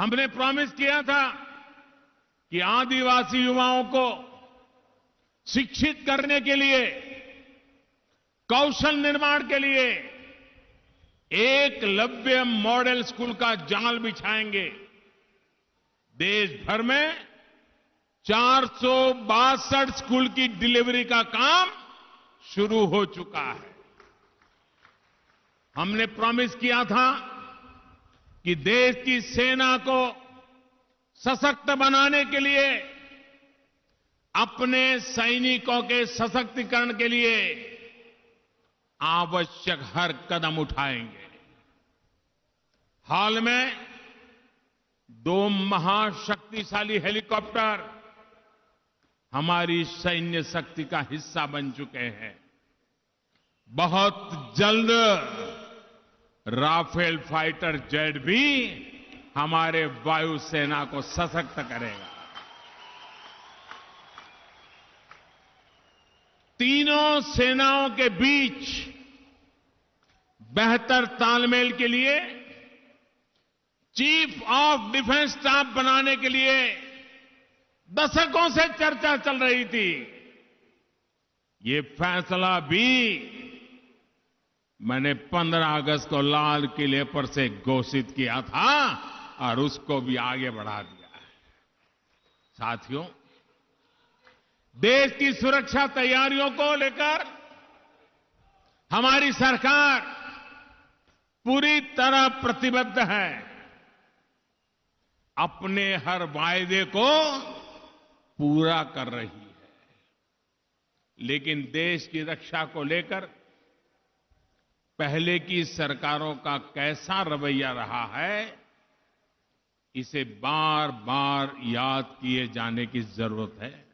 हमने प्रॉमिस किया था कि आदिवासी युवाओं को शिक्षित करने के लिए, कौशल निर्माण के लिए एकलव्य मॉडल स्कूल का जाल बिछाएंगे। देश भर में 462 स्कूल की डिलीवरी का काम शुरू हो चुका है। हमने प्रॉमिस किया था कि देश की सेना को सशक्त बनाने के लिए, अपने सैनिकों के सशक्तिकरण के लिए आवश्यक हर कदम उठाएंगे। हाल में 2 महाशक्तिशाली हेलीकॉप्टर हमारी सैन्य शक्ति का हिस्सा बन चुके हैं। बहुत जल्द राफेल फाइटर जेट भी हमारे वायुसेना को सशक्त करेगा। तीनों सेनाओं के बीच बेहतर तालमेल के लिए चीफ ऑफ डिफेंस स्टाफ बनाने के लिए दशकों से चर्चा चल रही थी। ये फैसला भी मैंने 15 अगस्त को लाल किले पर से घोषित किया था और उसको भी आगे बढ़ा दिया है। साथियों, देश की सुरक्षा तैयारियों को लेकर हमारी सरकार पूरी तरह प्रतिबद्ध है। अपने हर वायदे को पूरा कर रही है, लेकिन देश की रक्षा को लेकर पहले की सरकारों का कैसा रवैया रहा है, इसे बार बार याद किए जाने की जरूरत है।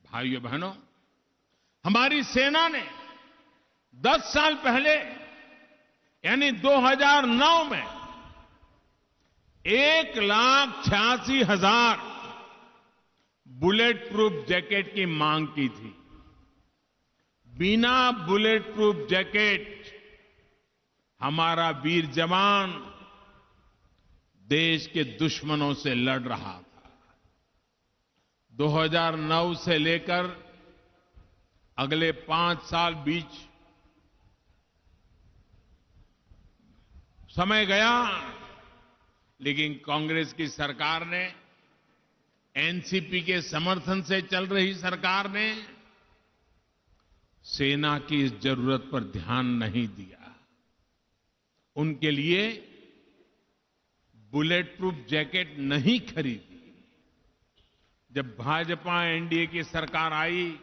भाइयों बहनों, हमारी सेना ने 10 साल पहले यानी 2009 में 1,86,000 बुलेट प्रूफ जैकेट की मांग की थी। बिना बुलेट प्रूफ जैकेट हमारा वीर जवान देश के दुश्मनों से लड़ रहा था। 2009 से लेकर अगले 5 साल बीच समय गया, लेकिन कांग्रेस की सरकार ने, एनसीपी के समर्थन से चल रही सरकार ने सेना की इस जरूरत पर ध्यान नहीं दिया। उनके लिए बुलेट प्रूफ जैकेट नहीं खरीदी। जब भाजपा एनडीए की सरकार आई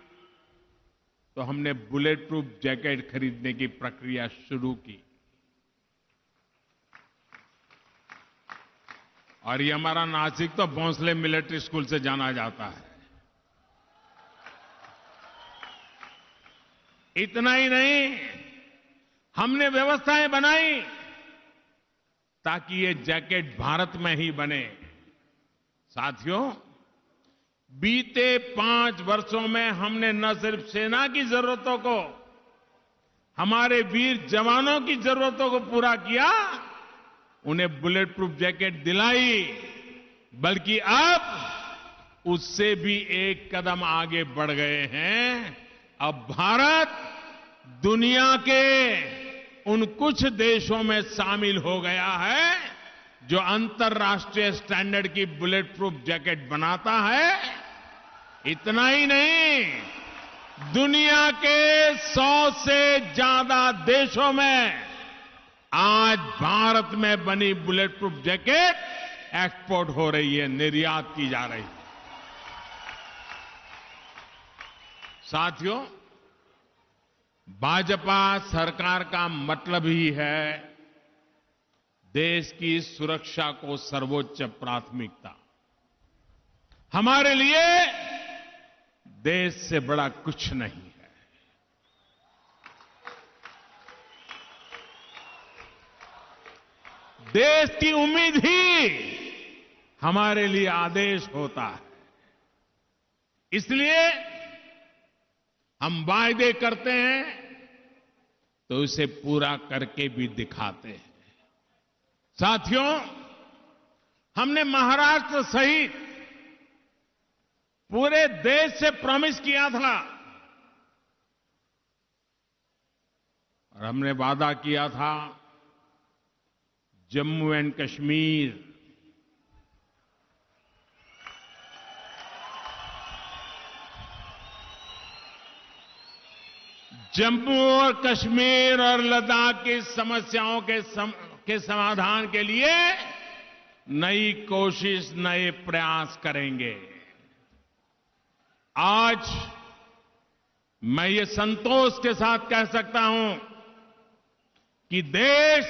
तो हमने बुलेट प्रूफ जैकेट खरीदने की प्रक्रिया शुरू की और ये हमारा नासिक तो भोंसले मिलिट्री स्कूल से जाना जाता है। इतना ही नहीं, हमने व्यवस्थाएं बनाई ताकि ये जैकेट भारत में ही बने। साथियों, बीते 5 वर्षों में हमने न सिर्फ सेना की जरूरतों को, हमारे वीर जवानों की जरूरतों को पूरा किया, उन्हें बुलेट प्रूफ जैकेट दिलाई, बल्कि अब उससे भी एक कदम आगे बढ़ गए हैं। अब भारत दुनिया के उन कुछ देशों में शामिल हो गया है जो अंतर्राष्ट्रीय स्टैंडर्ड की बुलेट प्रूफ जैकेट बनाता है। इतना ही नहीं, दुनिया के 100 से ज्यादा देशों में आज भारत में बनी बुलेट प्रूफ जैकेट एक्सपोर्ट हो रही है, निर्यात की जा रही है। साथियों, भाजपा सरकार का मतलब ही है देश की सुरक्षा को सर्वोच्च प्राथमिकता। हमारे लिए देश से बड़ा कुछ नहीं है। देश की उम्मीद ही हमारे लिए आदेश होता है। इसलिए हम वायदे करते हैं तो इसे पूरा करके भी दिखाते हैं। साथियों, हमने महाराष्ट्र सहित पूरे देश से प्रॉमिस किया था और हमने वादा किया था जम्मू एंड कश्मीर जम्मू और कश्मीर और लद्दाख की समस्याओं के समाधान के लिए नई कोशिश, नए प्रयास करेंगे। आज मैं ये संतोष के साथ कह सकता हूं कि देश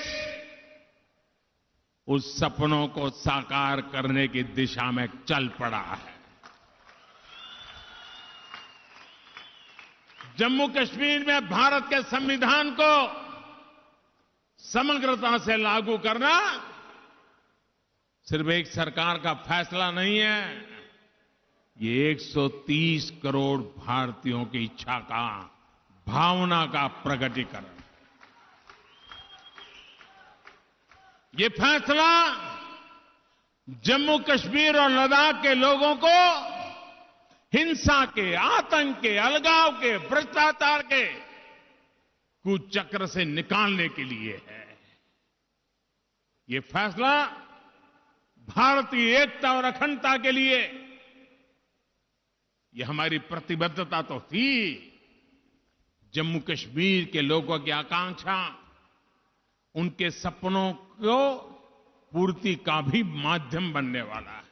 उस सपनों को साकार करने की दिशा में चल पड़ा है। जम्मू कश्मीर में भारत के संविधान को समग्रता से लागू करना सिर्फ एक सरकार का फैसला नहीं है, ये 130 करोड़ भारतीयों की इच्छा का, भावना का प्रकटीकरण। ये फैसला जम्मू कश्मीर और लद्दाख के लोगों को हिंसा के, आतंक के, अलगाव के, भ्रष्टाचार के कुचक्र से निकालने के लिए है। ये फैसला भारतीय एकता और अखंडता के लिए, ये हमारी प्रतिबद्धता तो थी, जम्मू कश्मीर के लोगों की आकांक्षा, उनके सपनों को पूर्ति का भी माध्यम बनने वाला है।